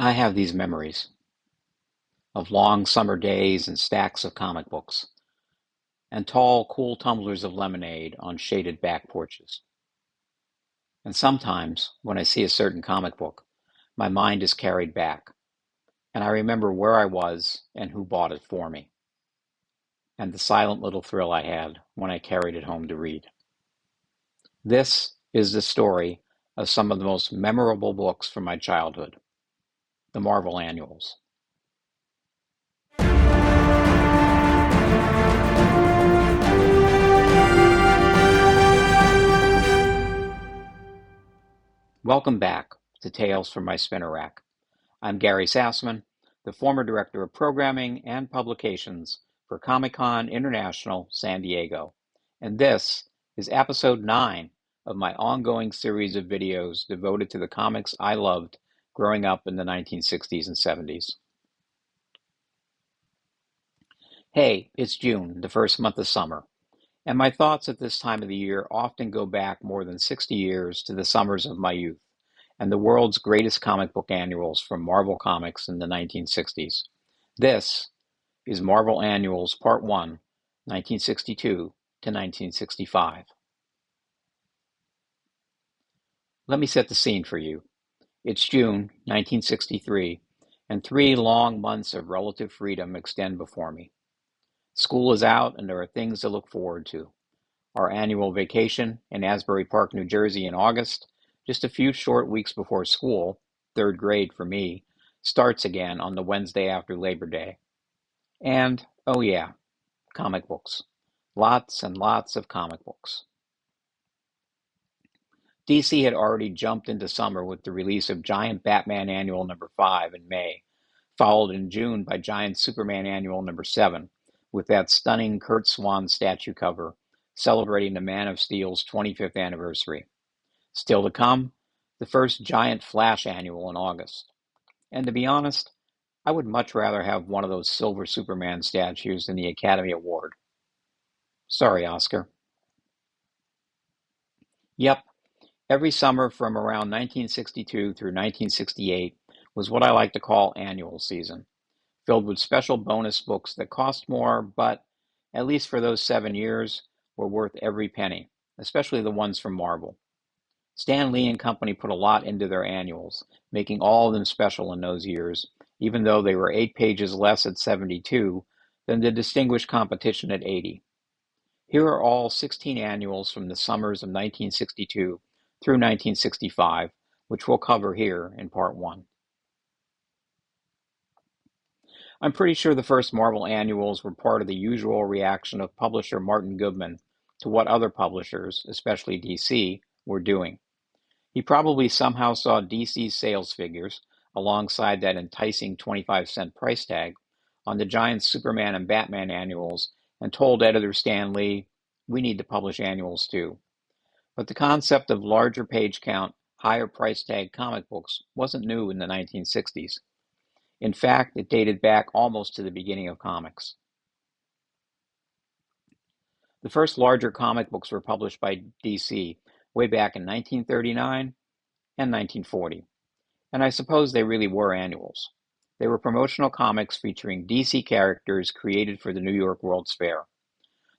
I have these memories of long summer days and stacks of comic books, and tall, cool tumblers of lemonade on shaded back porches. And sometimes, when I see a certain comic book, my mind is carried back, and I remember where I was and who bought it for me, and the silent little thrill I had when I carried it home to read. This is the story of some of the most memorable books from my childhood, the Marvel Annuals. Welcome back to Tales from My Spinner Rack. I'm Gary Sassman, the former Director of Programming and Publications for Comic-Con International San Diego, and this is Episode 9 of my ongoing series of videos devoted to the comics I loved growing up in the 1960s and 70s. Hey, it's June, the first month of summer, and my thoughts at this time of the year often go back more than 60 years to the summers of my youth and the world's greatest comic book annuals from Marvel Comics in the 1960s. This is Marvel Annuals Part 1, 1962 to 1965. Let me set the scene for you. It's June 1963, and 3 long months of relative freedom extend before me. School is out, and there are things to look forward to. Our annual vacation in Asbury Park, New Jersey in August, just a few short weeks before school, 3rd grade for me, starts again on the Wednesday after Labor Day. And, oh yeah, comic books. Lots and lots of comic books. DC had already jumped into summer with the release of Giant Batman Annual number 5 in May, followed in June by Giant Superman Annual number 7, with that stunning Curt Swan statue cover celebrating the Man of Steel's 25th anniversary. Still to come, the first Giant Flash Annual in August. And to be honest, I would much rather have one of those silver Superman statues than the Academy Award. Sorry, Oscar. Yep, every summer from around 1962 through 1968 was what I like to call annual season, filled with special bonus books that cost more, but, at least for those 7 years, were worth every penny, especially the ones from Marvel. Stan Lee and company put a lot into their annuals, making all of them special in those years, even though they were 8 pages less at 72 than the distinguished competition at 80. Here are all 16 annuals from the summers of 1962 through 1965, which we'll cover here in Part 1. I'm pretty sure the first Marvel annuals were part of the usual reaction of publisher Martin Goodman to what other publishers, especially DC, were doing. He probably somehow saw DC's sales figures, alongside that enticing 25-cent price tag, on the giant Superman and Batman annuals and told editor Stan Lee, "We need to publish annuals too." But the concept of larger page count, higher price tag comic books wasn't new in the 1960s. In fact, it dated back almost to the beginning of comics. The first larger comic books were published by DC way back in 1939 and 1940, and I suppose they really were annuals. They were promotional comics featuring DC characters created for the New York World's Fair.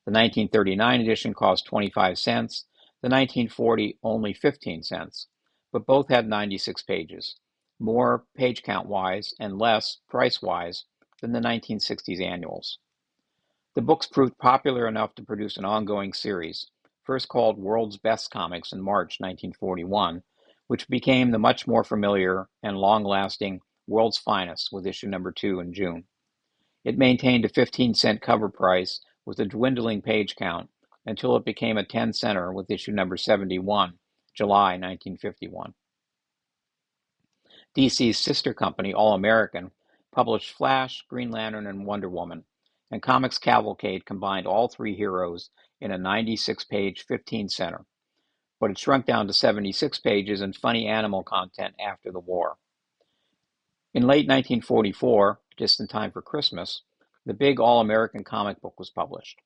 The 1939 edition cost 25 cents, the 1940 only 15 cents, but both had 96 pages, more page count-wise and less price-wise than the 1960s annuals. The books proved popular enough to produce an ongoing series, first called World's Best Comics in March 1941, which became the much more familiar and long-lasting World's Finest with issue number 2 in June. It maintained a 15-cent cover price with a dwindling page count until it became a 10-center with issue number 71, July 1951. DC's sister company, All American, published Flash, Green Lantern, and Wonder Woman, and Comics Cavalcade combined all 3 heroes in a 96-page 15-center, but it shrunk down to 76 pages and funny animal content after the war. In late 1944, just in time for Christmas, the big All-American comic book was published.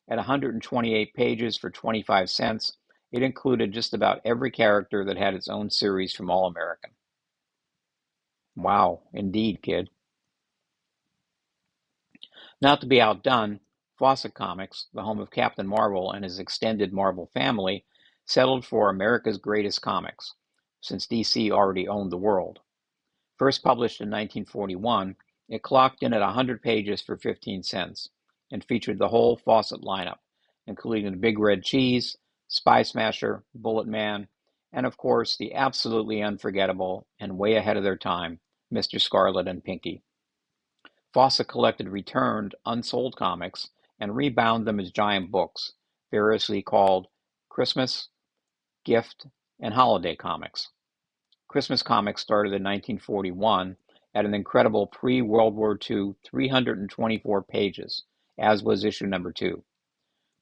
At 128 pages for 25 cents, it included just about every character that had its own series from All-American. Wow, indeed, kid. Not to be outdone, Fawcett Comics, the home of Captain Marvel and his extended Marvel family, settled for America's Greatest Comics, since DC already owned the world. First published in 1941, it clocked in at 100 pages for 15 cents and featured the whole Fawcett lineup, including the Big Red Cheese, Spy Smasher, Bullet Man, and of course the absolutely unforgettable and way ahead of their time, Mr. Scarlet and Pinky. Fawcett collected returned, unsold comics and rebound them as giant books, variously called Christmas, Gift, and Holiday Comics. Christmas comics started in 1941 at an incredible pre-World War II 324 pages, as was issue number 2.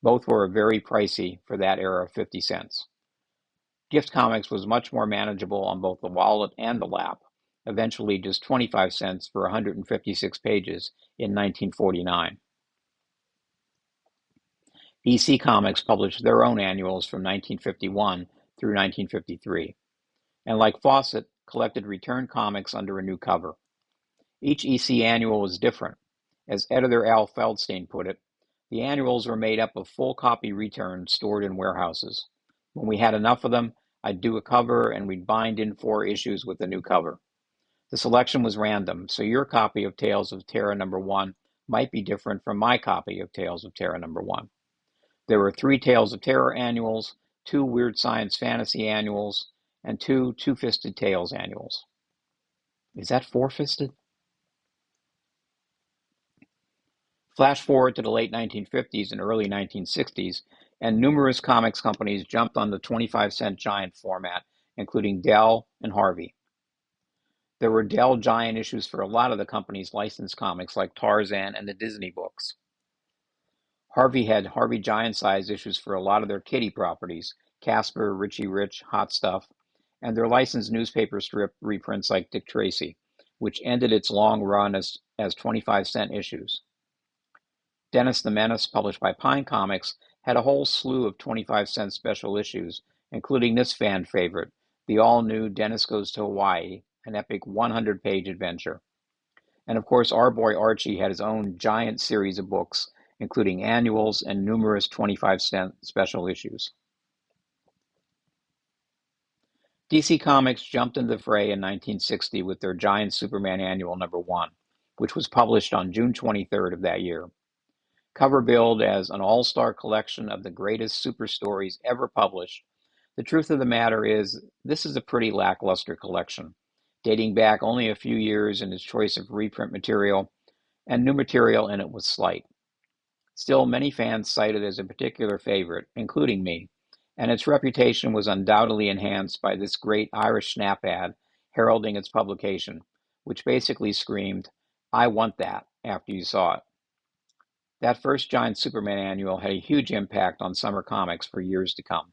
Both were very pricey for that era of 50 cents. Gift Comics was much more manageable on both the wallet and the lap, eventually just 25 cents for 156 pages in 1949. DC Comics published their own annuals from 1951 through 1953, and like Fawcett, collected return comics under a new cover. Each EC annual was different. As editor Al Feldstein put it, the annuals were made up of full copy returns stored in warehouses. When we had enough of them, I'd do a cover and we'd bind in 4 issues with the new cover. The selection was random, so your copy of Tales of Terra number 1 might be different from my copy of Tales of Terra number 1. There were 3 Tales of Terror annuals, 2 Weird Science Fantasy annuals, and 2 Two-Fisted Tales annuals. Is that 4-fisted? Flash forward to the late 1950s and early 1960s, and numerous comics companies jumped on the 25-cent giant format, including Dell and Harvey. There were Dell giant issues for a lot of the company's licensed comics like Tarzan and the Disney books. Harvey had Harvey giant-size issues for a lot of their kiddie properties, Casper, Richie Rich, Hot Stuff, and their licensed newspaper strip reprints like Dick Tracy, which ended its long run as 25-cent issues. Dennis the Menace, published by Pine Comics, had a whole slew of 25-cent special issues, including this fan favorite, the all-new Dennis Goes to Hawaii, an epic 100-page adventure. And of course, our boy Archie had his own giant series of books, including annuals and numerous 25-cent special issues. DC Comics jumped into the fray in 1960 with their giant Superman annual number 1, which was published on June 23rd of that year. Cover billed as an all-star collection of the greatest super stories ever published, the truth of the matter is this is a pretty lackluster collection, dating back only a few years in its choice of reprint material, and new material in it was slight. Still, many fans cite it as a particular favorite, including me, and its reputation was undoubtedly enhanced by this great Irish snap ad heralding its publication, which basically screamed, "I want that," after you saw it. That first giant Superman annual had a huge impact on summer comics for years to come.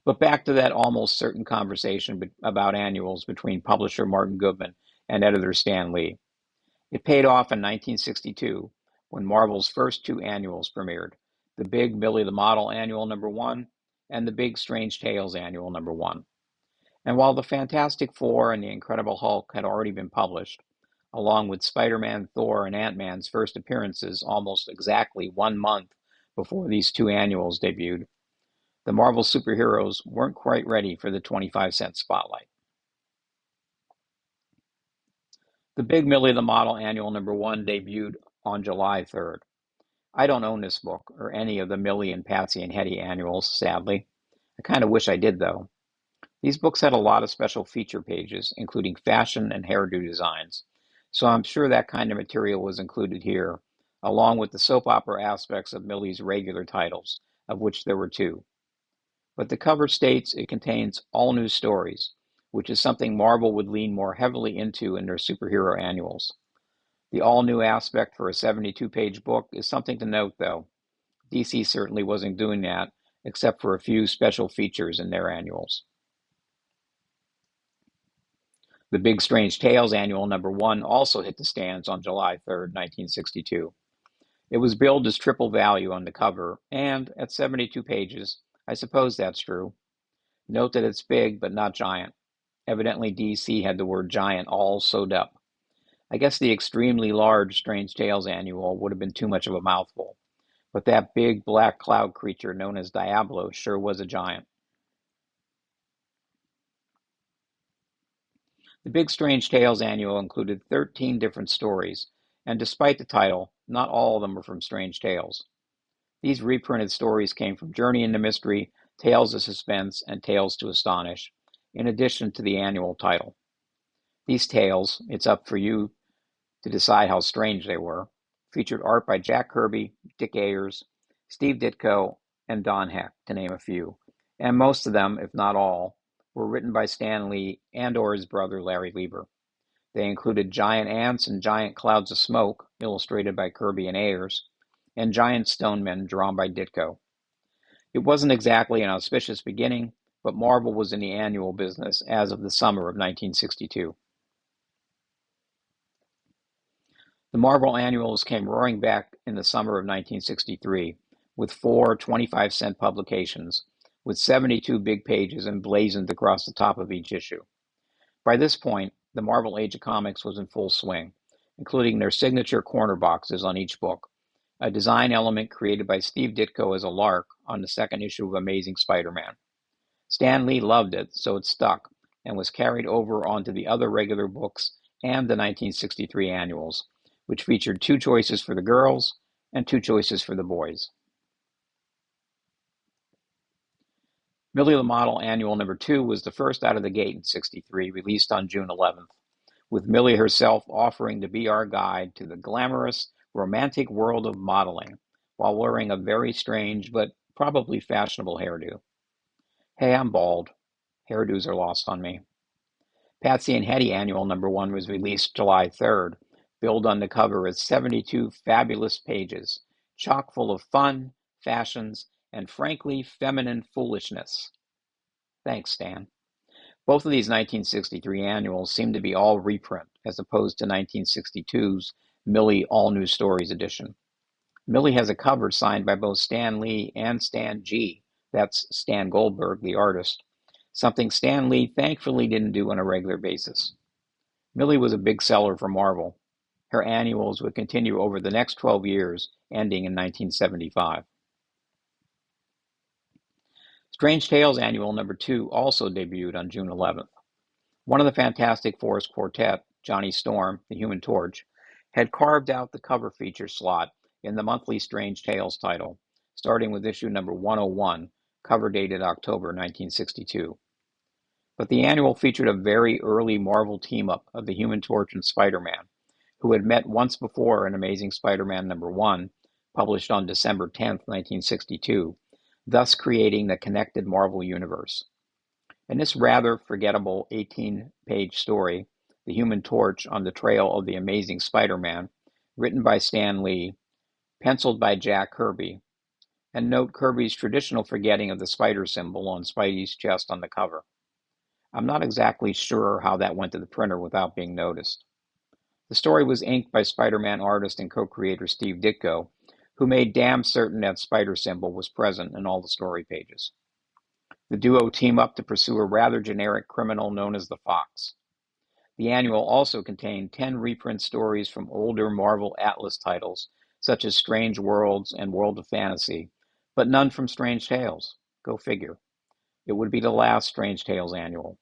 But back to that almost certain conversation about annuals between publisher Martin Goodman and editor Stan Lee. It paid off in 1962 when Marvel's first 2 annuals premiered, the big Millie the Model annual number 1 and the big Strange Tales annual number 1. And while the Fantastic Four and the Incredible Hulk had already been published, along with Spider-Man, Thor, and Ant-Man's first appearances almost exactly 1 month before these 2 annuals debuted, the Marvel superheroes weren't quite ready for the 25-cent spotlight. The Big Millie the Model annual number 1 debuted on July 3rd. I don't own this book, or any of the Millie and Patsy and Hetty annuals, sadly. I kind of wish I did, though. These books had a lot of special feature pages, including fashion and hairdo designs, so I'm sure that kind of material was included here, along with the soap opera aspects of Millie's regular titles, of which there were 2. But the cover states it contains all new stories, which is something Marvel would lean more heavily into in their superhero annuals. The all-new aspect for a 72-page book is something to note, though. DC certainly wasn't doing that, except for a few special features in their annuals. The Big Strange Tales annual number 1 also hit the stands on July 3rd, 1962. It was billed as triple value on the cover, and at 72 pages, I suppose that's true. Note that it's big, but not giant. Evidently DC had the word giant all sewed up. I guess the extremely large Strange Tales annual would have been too much of a mouthful, but that big black cloud creature known as Diablo sure was a giant. The Big Strange Tales annual included 13 different stories, and despite the title, not all of them were from Strange Tales. These reprinted stories came from Journey into Mystery, Tales of Suspense, and Tales to Astonish, in addition to the annual title. These tales, it's up for you to decide how strange they were, featured art by Jack Kirby, Dick Ayers, Steve Ditko, and Don Heck, to name a few, and most of them, if not all, were written by Stan Lee and or his brother Larry Lieber. They included giant ants and giant clouds of smoke, illustrated by Kirby and Ayers, and giant stone men drawn by Ditko. It wasn't exactly an auspicious beginning, but Marvel was in the annual business as of the summer of 1962. The Marvel annuals came roaring back in the summer of 1963 with 4 25-cent publications, with 72 big pages emblazoned across the top of each issue. By this point, the Marvel Age of Comics was in full swing, including their signature corner boxes on each book, a design element created by Steve Ditko as a lark on the second issue of Amazing Spider-Man. Stan Lee loved it, so it stuck, and was carried over onto the other regular books and the 1963 annuals, which featured 2 choices for the girls and 2 choices for the boys. Millie the Model Annual number 2 was the first out of the gate in '63, released on June 11th, with Millie herself offering to be our guide to the glamorous, romantic world of modeling, while wearing a very strange but probably fashionable hairdo. Hey, I'm bald. Hairdos are lost on me. Patsy and Hetty Annual number 1 was released July 3rd, billed on the cover as 72 fabulous pages, chock full of fun, fashions, and frankly feminine foolishness. Thanks, Stan. Both of these 1963 annuals seem to be all reprint, as opposed to 1962's Millie All New Stories edition. Millie has a cover signed by both Stan Lee and Stan G. That's Stan Goldberg, the artist, something Stan Lee thankfully didn't do on a regular basis. Millie was a big seller for Marvel. Her annuals would continue over the next 12 years, ending in 1975. Strange Tales Annual number 2 also debuted on June 11th. One of the Fantastic Four's quartet, Johnny Storm, the Human Torch, had carved out the cover feature slot in the monthly Strange Tales title, starting with issue number 101, cover dated October 1962. But the annual featured a very early Marvel team-up of the Human Torch and Spider-Man, who had met once before in Amazing Spider-Man number 1, published on December 10, 1962, thus creating the connected Marvel Universe. In this rather forgettable 18-page story, The Human Torch on the Trail of the Amazing Spider-Man, written by Stan Lee, penciled by Jack Kirby, and note Kirby's traditional forgetting of the spider symbol on Spidey's chest on the cover. I'm not exactly sure how that went to the printer without being noticed. The story was inked by Spider-Man artist and co-creator Steve Ditko, who made damn certain that spider symbol was present in all the story pages. The duo team up to pursue a rather generic criminal known as the Fox. The annual also contained 10 reprint stories from older Marvel Atlas titles, such as Strange Worlds and World of Fantasy, but none from Strange Tales. Go figure. It would be the last Strange Tales annual.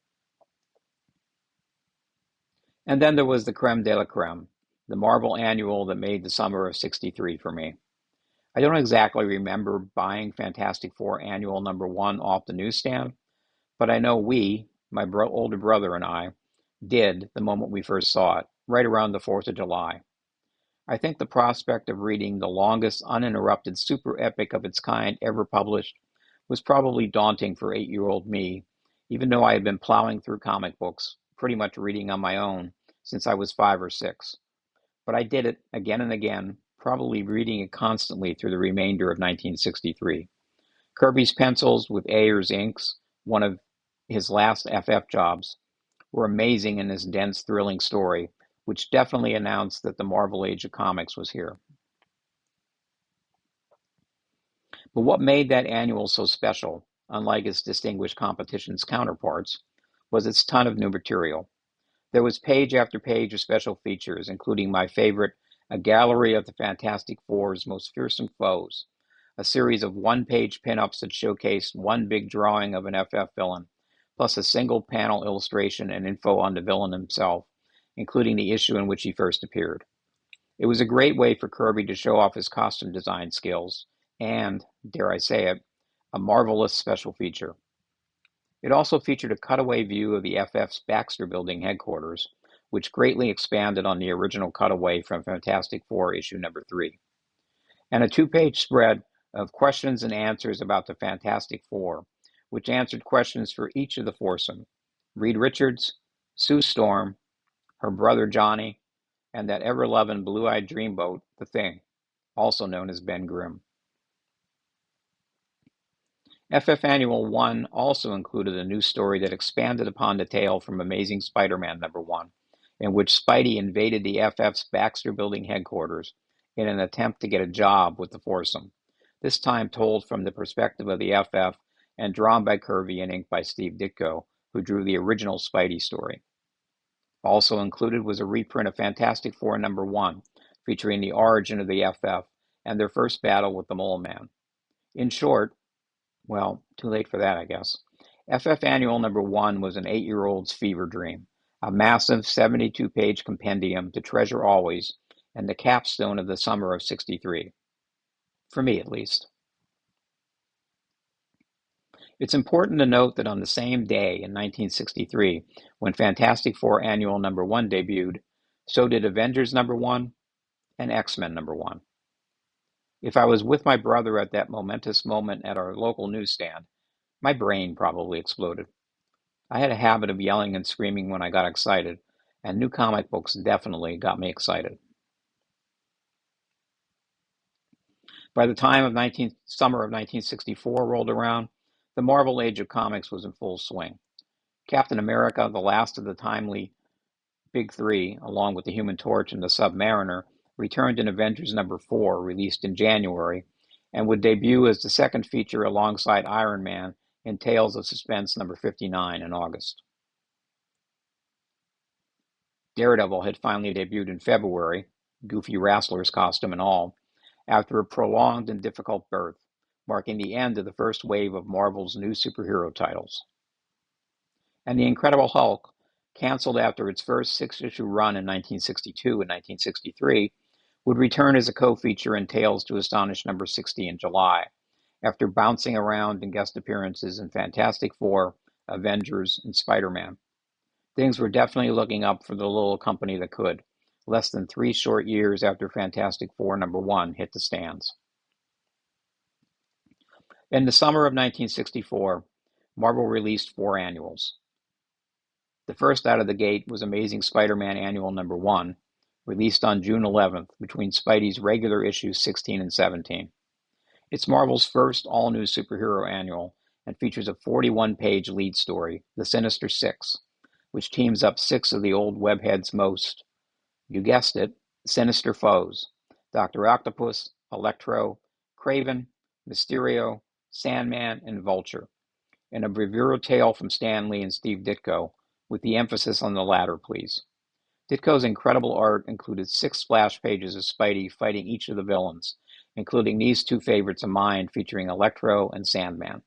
And then there was the creme de la creme, the Marvel annual that made the summer of '63 for me. I don't exactly remember buying Fantastic Four Annual number 1 off the newsstand, but I know we, my older brother and I, did the moment we first saw it, right around the 4th of July. I think the prospect of reading the longest uninterrupted super epic of its kind ever published was probably daunting for 8-year-old me, even though I had been plowing through comic books, pretty much reading on my own, since I was 5 or 6. But I did it again and again, probably reading it constantly through the remainder of 1963. Kirby's pencils with Ayers inks, one of his last FF jobs, were amazing in this dense, thrilling story, which definitely announced that the Marvel Age of Comics was here. But what made that annual so special, unlike its distinguished competition's counterparts, was its ton of new material. There was page after page of special features, including my favorite, a gallery of the Fantastic Four's most fearsome foes, a series of one-page pinups that showcased one big drawing of an FF villain, plus a single panel illustration and info on the villain himself, including the issue in which he first appeared. It was a great way for Kirby to show off his costume design skills and, dare I say it, a marvelous special feature. It also featured a cutaway view of the FF's Baxter Building headquarters, which greatly expanded on the original cutaway from Fantastic Four issue number 3, and a two-page spread of questions and answers about the Fantastic Four, which answered questions for each of the foursome: Reed Richards, Sue Storm, her brother Johnny, and that ever-loving blue-eyed dreamboat, the Thing, also known as Ben Grimm. FF Annual 1 also included a new story that expanded upon the tale from Amazing Spider-Man number 1, in which Spidey invaded the FF's Baxter Building headquarters in an attempt to get a job with the foursome, this time told from the perspective of the FF and drawn by Kirby and inked by Steve Ditko, who drew the original Spidey story. Also included was a reprint of Fantastic Four number 1, featuring the origin of the FF and their first battle with the Mole Man. In short, well, too late for that, I guess. FF Annual number 1 was an 8-year-old's fever dream, a massive 72-page compendium to treasure always, and the capstone of the summer of '63. For me, at least. It's important to note that on the same day in 1963, when Fantastic Four Annual number 1 debuted, so did Avengers number 1 and X-Men number 1. If I was with my brother at that momentous moment at our local newsstand, my brain probably exploded. I had a habit of yelling and screaming when I got excited, and new comic books definitely got me excited. By the time of summer of 1964 rolled around, the Marvel Age of Comics was in full swing. Captain America, the last of the timely Big Three, along with the Human Torch and the Submariner, returned in Avengers number 4, released in January, and would debut as the second feature alongside Iron Man in Tales of Suspense number 59 in August. Daredevil had finally debuted in February, Goofy Rassler's costume and all, after a prolonged and difficult birth, marking the end of the first wave of Marvel's new superhero titles. And The Incredible Hulk, canceled after its first 6-issue run in 1962 and 1963, would return as a co-feature in Tales to Astonish number 60 in July, after bouncing around in guest appearances in Fantastic Four, Avengers, and Spider-Man. Things were definitely looking up for the little company that could, less than 3 short years after Fantastic Four number 1 hit the stands. In the summer of 1964, Marvel released 4 annuals. The first out of the gate was Amazing Spider-Man Annual number 1, released on June 11th, between Spidey's regular issues 16 and 17. It's Marvel's first all-new superhero annual and features a 41-page lead story, The Sinister Six, which teams up 6 of the old webhead's most, you guessed it, sinister foes: Dr. Octopus, Electro, Kraven, Mysterio, Sandman, and Vulture, in a bravura tale from Stan Lee and Steve Ditko, with the emphasis on the latter, please. Ditko's incredible art included 6 splash pages of Spidey fighting each of the villains, including these 2 favorites of mine featuring Electro and Sandman.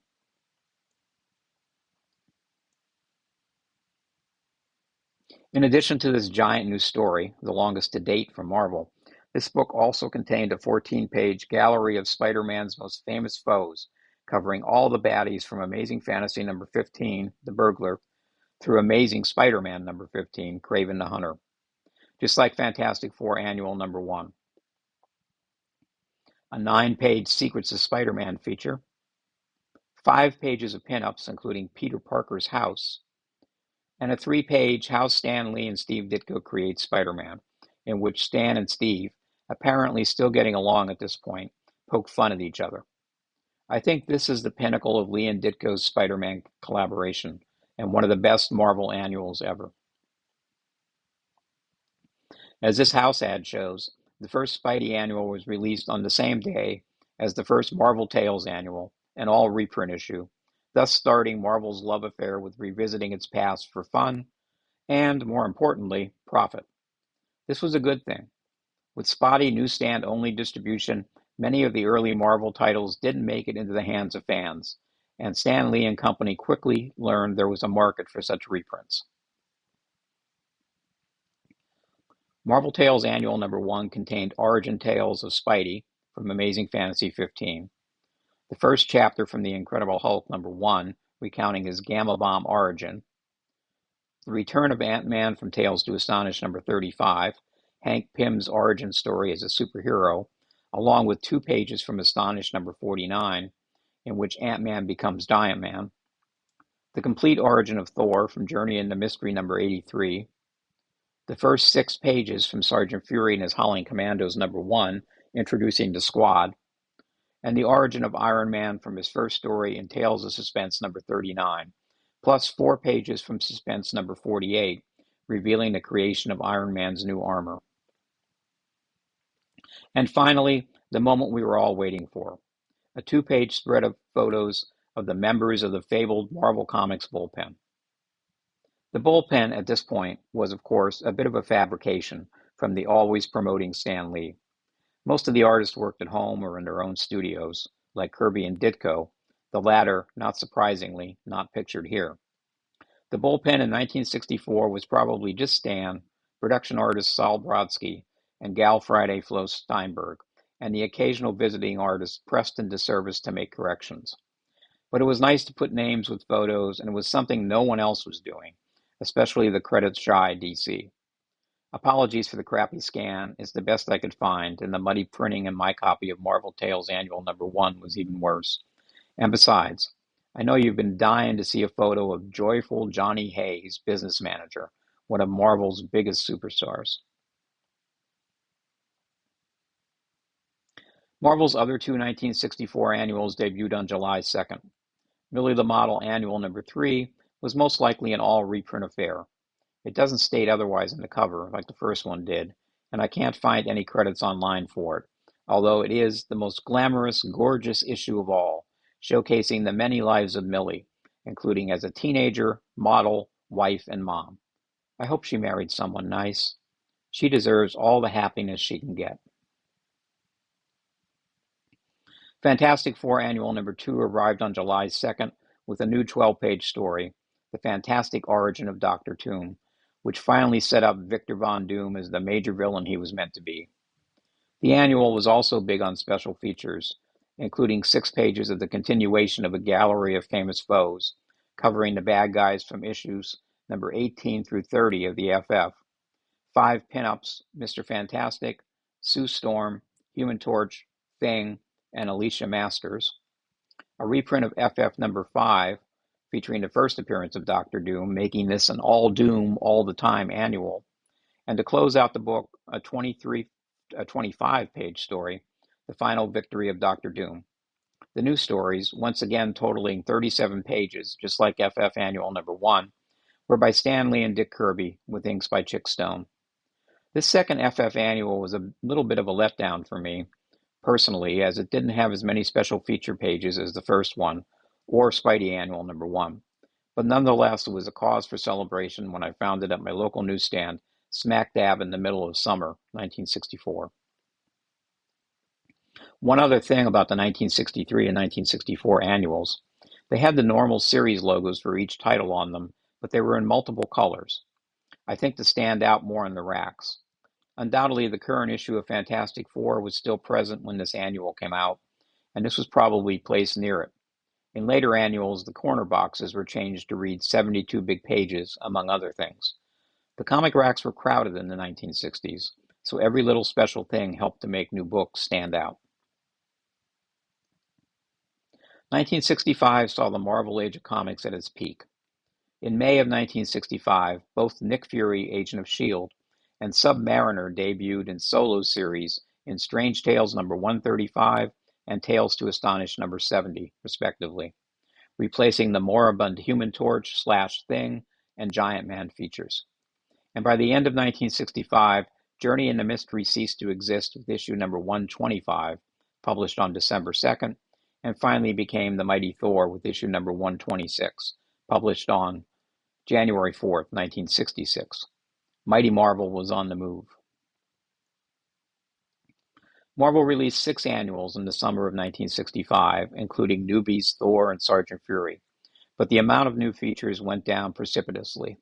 In addition to this giant new story, the longest to date from Marvel, this book also contained a 14-page gallery of Spider-Man's most famous foes, covering all the baddies from Amazing Fantasy number 15, The Burglar, through Amazing Spider-Man number 15, Kraven the Hunter, just like Fantastic Four Annual number 1. A 9-page Secrets of Spider-Man feature, 5 pages of pinups including Peter Parker's house, and a 3-page How Stan Lee and Steve Ditko Create Spider-Man, in which Stan and Steve, apparently still getting along at this point, poke fun at each other. I think this is the pinnacle of Lee and Ditko's Spider-Man collaboration, and one of the best Marvel annuals ever. As this house ad shows, the first Spidey annual was released on the same day as the first Marvel Tales annual, an all reprint issue, thus starting Marvel's love affair with revisiting its past for fun and, more importantly, profit. This was a good thing. With spotty newsstand-only distribution, many of the early Marvel titles didn't make it into the hands of fans, and Stan Lee and company quickly learned there was a market for such reprints. Marvel Tales Annual #1 contained origin tales of Spidey from Amazing Fantasy 15, the first chapter from The Incredible Hulk #1, recounting his Gamma Bomb origin, the return of Ant-Man from Tales to Astonish #35, Hank Pym's origin story as a superhero, along with 2 pages from Astonish #49, in which Ant-Man becomes Giant Man, the complete origin of Thor from Journey into Mystery #83, the first 6 pages from Sergeant Fury and his Howling Commandos #1, introducing the Squad, and the origin of Iron Man from his first story in Tales of Suspense #39, plus 4 pages from Suspense #48, revealing the creation of Iron Man's new armor. And finally, the moment we were all waiting for, a 2-page spread of photos of the members of the fabled Marvel Comics bullpen. The bullpen at this point was, of course, a bit of a fabrication from the always promoting Stan Lee. Most of the artists worked at home or in their own studios, like Kirby and Ditko, the latter, not surprisingly, not pictured here. The bullpen in 1964 was probably just Stan, production artist Saul Brodsky, and Gal Friday Flo Steinberg, and the occasional visiting artist pressed into service to make corrections. But it was nice to put names with photos, and it was something no one else was doing, especially the credits-shy DC. Apologies for the crappy scan, it's the best I could find, and the muddy printing in my copy of Marvel Tales Annual #1 was even worse. And besides, I know you've been dying to see a photo of joyful Johnny Hayes, business manager, one of Marvel's biggest superstars. Marvel's other 2 1964 annuals debuted on July 2nd. Millie the Model Annual #3 was most likely an all-reprint affair. It doesn't state otherwise in the cover, like the first one did, and I can't find any credits online for it, although it is the most glamorous, gorgeous issue of all, showcasing the many lives of Millie, including as a teenager, model, wife, and mom. I hope she married someone nice. She deserves all the happiness she can get. Fantastic Four Annual #2 arrived on July 2nd with a new 12-page story, The Fantastic Origin of Dr. Doom, which finally set up Victor Von Doom as the major villain he was meant to be. The annual was also big on special features, including 6 pages of the continuation of a gallery of famous foes, covering the bad guys from issues number 18 through 30 of the FF, 5 pinups, Mr. Fantastic, Sue Storm, Human Torch, Thing, and Alicia Masters, a reprint of FF #5, featuring the first appearance of Dr. Doom, making this an all Doom, all the time annual, and to close out the book, a 25-page story, The Final Victory of Dr. Doom. The new stories, once again totaling 37 pages, just like FF Annual #1, were by Stan Lee and Dick Kirby, with inks by Chick Stone. This second FF Annual was a little bit of a letdown for me, personally, as it didn't have as many special feature pages as the first one, or Spidey Annual #1. But nonetheless, it was a cause for celebration when I found it at my local newsstand, smack dab in the middle of summer, 1964. One other thing about the 1963 and 1964 annuals, they had the normal series logos for each title on them, but they were in multiple colors. I think to stand out more in the racks. Undoubtedly, the current issue of Fantastic Four was still present when this annual came out, and this was probably placed near it. In later annuals, the corner boxes were changed to read 72 big pages, among other things. The comic racks were crowded in the 1960s, so every little special thing helped to make new books stand out. 1965 saw the Marvel Age of Comics at its peak. In May of 1965, both Nick Fury, Agent of S.H.I.E.L.D., and Submariner debuted in solo series in Strange Tales #135 and Tales to Astonish #70, respectively, replacing the moribund Human Torch / Thing and Giant Man features. And by the end of 1965, Journey into Mystery ceased to exist with issue #125, published on December 2nd, and finally became The Mighty Thor with issue number 126, published on January 4th, 1966. Mighty Marvel was on the move. Marvel released 6 annuals in the summer of 1965, including Newbies, Thor, and Sergeant Fury, but the amount of new features went down precipitously.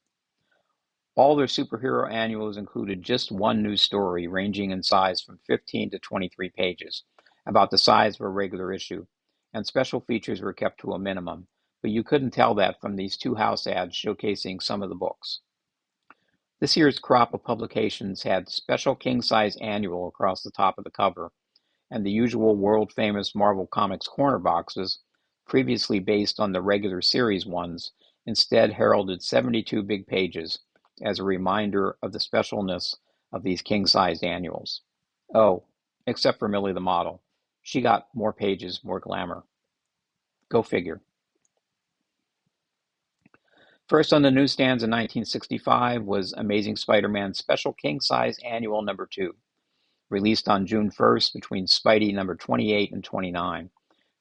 All their superhero annuals included just one new story, ranging in size from 15 to 23 pages, about the size of a regular issue, and special features were kept to a minimum, but you couldn't tell that from these 2 house ads showcasing some of the books. This year's crop of publications had Special King Size Annual across the top of the cover, and the usual world-famous Marvel Comics corner boxes, previously based on the regular series ones, instead heralded 72 big pages as a reminder of the specialness of these king-sized annuals. Oh, except for Millie the model. She got more pages, more glamour. Go figure. First on the newsstands in 1965 was Amazing Spider-Man Special King-Size Annual number 2, released on June 1st between Spidey number 28 and 29,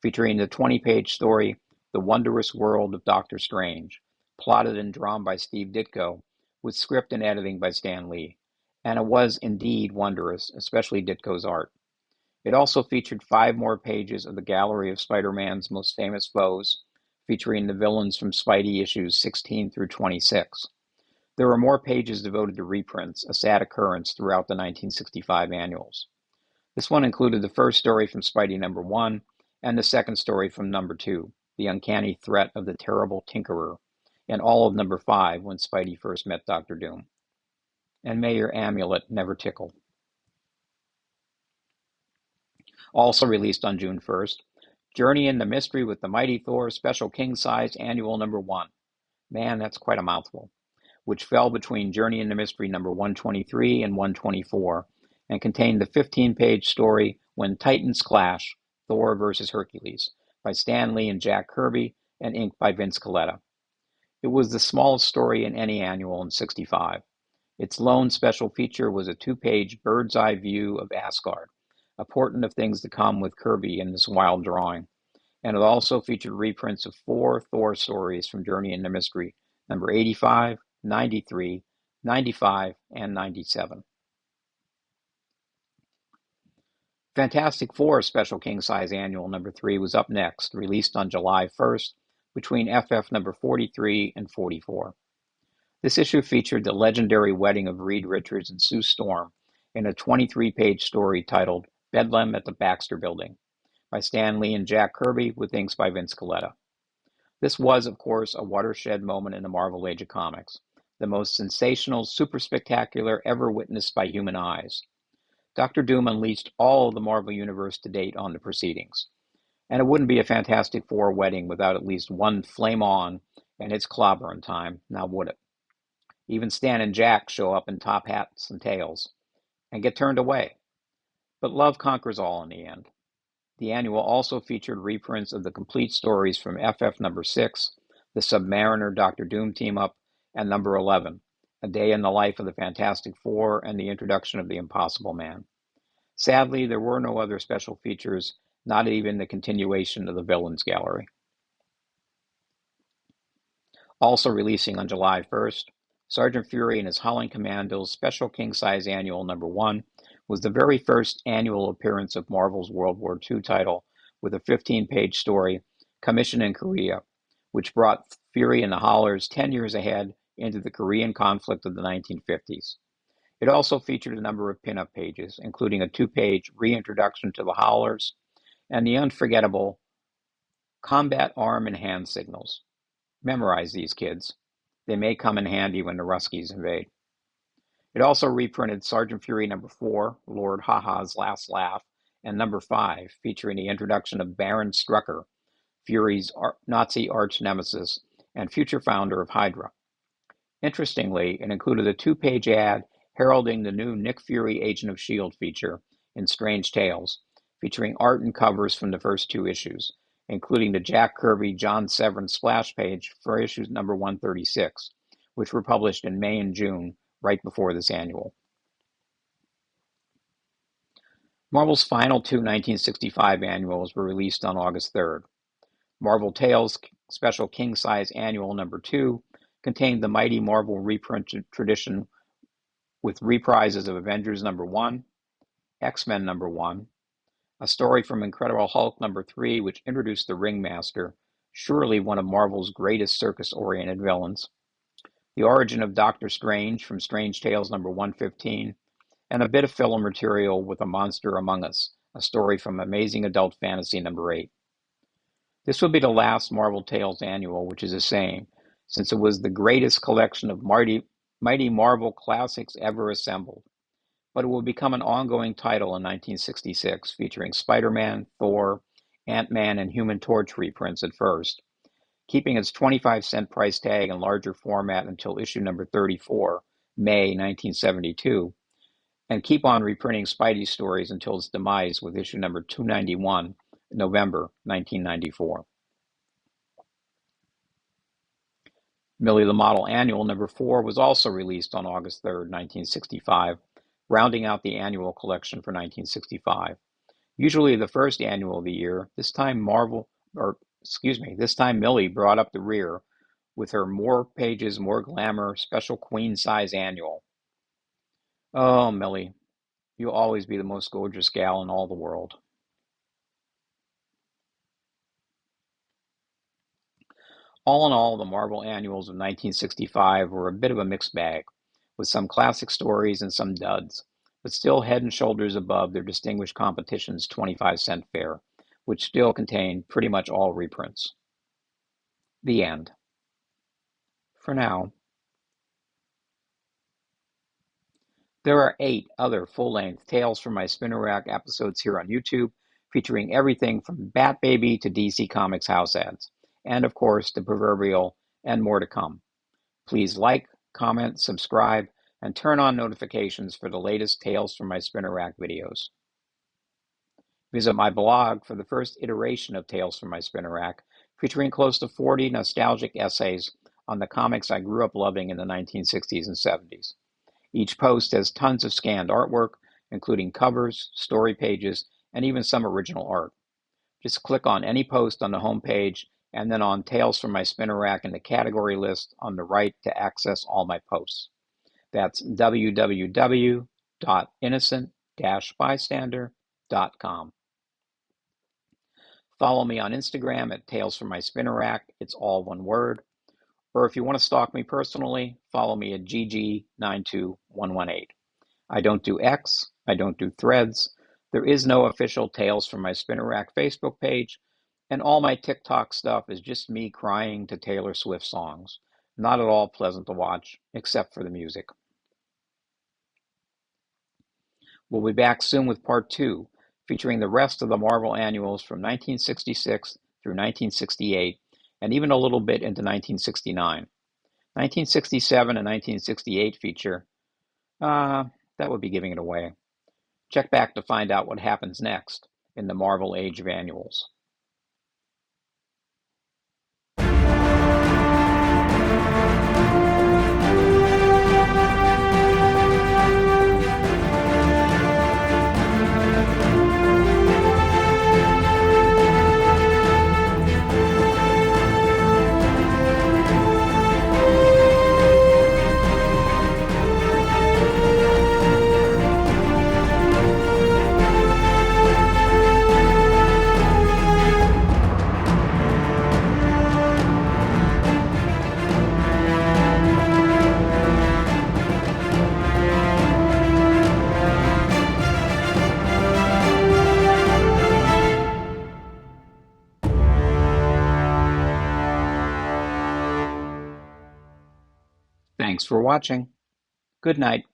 featuring the 20-page story, The Wondrous World of Doctor Strange, plotted and drawn by Steve Ditko, with script and editing by Stan Lee. And it was indeed wondrous, especially Ditko's art. It also featured 5 more pages of the gallery of Spider-Man's most famous foes, featuring the villains from Spidey issues 16 through 26. There were more pages devoted to reprints, a sad occurrence throughout the 1965 annuals. This one included the first story from Spidey number 1 and the second story from number 2, The Uncanny Threat of the Terrible Tinkerer, and all of number 5 when Spidey first met Dr. Doom. And may your amulet never tickle. Also released on June 1st, Journey in the Mystery with the Mighty Thor Special King Size Annual number 1. Man, that's quite a mouthful. Which fell between Journey in the Mystery number 123 and 124, and contained the 15-page story When Titans Clash, Thor vs. Hercules, by Stan Lee and Jack Kirby, and inked by Vince Colletta. It was the smallest story in any annual in '65. Its lone special feature was a 2-page bird's-eye view of Asgard, a portent of things to come with Kirby in this wild drawing, and it also featured reprints of 4 Thor stories from Journey in the Mystery, number 85, 93, 95, and 97. Fantastic Four Special King Size Annual number 3 was up next, released on July 1st, between FF number 43 and 44. This issue featured the legendary wedding of Reed Richards and Sue Storm in a 23-page story titled Bedlam at the Baxter Building, by Stan Lee and Jack Kirby, with inks by Vince Colletta. This was, of course, a watershed moment in the Marvel Age of Comics, the most sensational, super spectacular ever witnessed by human eyes. Dr. Doom unleashed all of the Marvel Universe to date on the proceedings. And it wouldn't be a Fantastic Four wedding without at least one Flame On and its clobberin' time, now would it? Even Stan and Jack show up in top hats and tails, and get turned away. But love conquers all in the end. The annual also featured reprints of the complete stories from FF number 6, the Submariner Dr. Doom team-up, and number 11, A Day in the Life of the Fantastic Four and the introduction of the Impossible Man. Sadly, there were no other special features, not even the continuation of the Villains Gallery. Also releasing on July 1st, Sergeant Fury and his Howling Commandos Special King Size Annual number 1 was the very first annual appearance of Marvel's World War II title with a 15-page story, Commission in Korea, which brought Fury and the Howlers 10 years ahead into the Korean conflict of the 1950s. It also featured a number of pinup pages, including a 2-page reintroduction to the Howlers and the unforgettable Combat Arm and Hand Signals. Memorize these, kids. They may come in handy when the Ruskies invade. It also reprinted Sergeant Fury number 4, Lord Haha's Last Laugh, and number 5, featuring the introduction of Baron Strucker, Fury's Nazi arch-nemesis and future founder of Hydra. Interestingly, it included a 2-page ad heralding the new Nick Fury Agent of S.H.I.E.L.D. feature in Strange Tales, featuring art and covers from the first 2 issues, including the Jack Kirby John Severin splash page for issues number 136, which were published in May and June, right before this annual. Marvel's final two 1965 annuals were released on August 3rd. Marvel Tales Special King Size Annual Number 2 contained the Mighty Marvel reprint tradition with reprises of Avengers Number 1, X-Men Number 1, a story from Incredible Hulk Number 3, which introduced the Ringmaster, surely one of Marvel's greatest circus-oriented villains, the origin of Doctor Strange from Strange Tales Number 115, and a bit of filler material with A Monster Among Us, a story from Amazing Adult Fantasy Number 8. This will be the last Marvel Tales annual, which is a saying, since it was the greatest collection of mighty Marvel classics ever assembled. But it will become an ongoing title in 1966, featuring Spider-Man, Thor, Ant-Man, and Human Torch reprints at first, keeping its 25-cent price tag in larger format until issue number 34, May 1972, and keep on reprinting Spidey stories until its demise with issue number 291, November 1994. Millie the Model Annual Number 4 was also released on August 3rd, 1965, rounding out the annual collection for 1965. Usually the first annual of the year, this time Millie brought up the rear with her more pages, more glamour, special queen-size annual. Oh, Millie, you'll always be the most gorgeous gal in all the world. All in all, the Marvel annuals of 1965 were a bit of a mixed bag, with some classic stories and some duds, but still head and shoulders above their distinguished competition's 25-cent fare, which still contained pretty much all reprints. The end. For now. There are 8 other full-length Tales from My Spinner Rack episodes here on YouTube, featuring everything from Bat Baby to DC Comics house ads, and of course the proverbial and more to come. Please like, comment, subscribe, and turn on notifications for the latest Tales from My Spinner Rack videos. Visit my blog for the first iteration of Tales from My Spinner Rack, featuring close to 40 nostalgic essays on the comics I grew up loving in the 1960s and 70s. Each post has tons of scanned artwork, including covers, story pages, and even some original art. Just click on any post on the home page and then on Tales from My Spinner Rack in the category list on the right to access all my posts. That's www.innocent-bystander.com. Follow me on Instagram at Tales from My Spinner Rack. It's all one word. Or if you want to stalk me personally, follow me at GG92118. I don't do X, I don't do Threads. There is no official Tales from My Spinner Rack Facebook page, and all my TikTok stuff is just me crying to Taylor Swift songs. Not at all pleasant to watch, except for the music. We'll be back soon with part 2, featuring the rest of the Marvel annuals from 1966 through 1968, and even a little bit into 1969. 1967 and 1968 feature, that would be giving it away. Check back to find out what happens next in the Marvel Age of Annuals. Thanks for watching. Good night.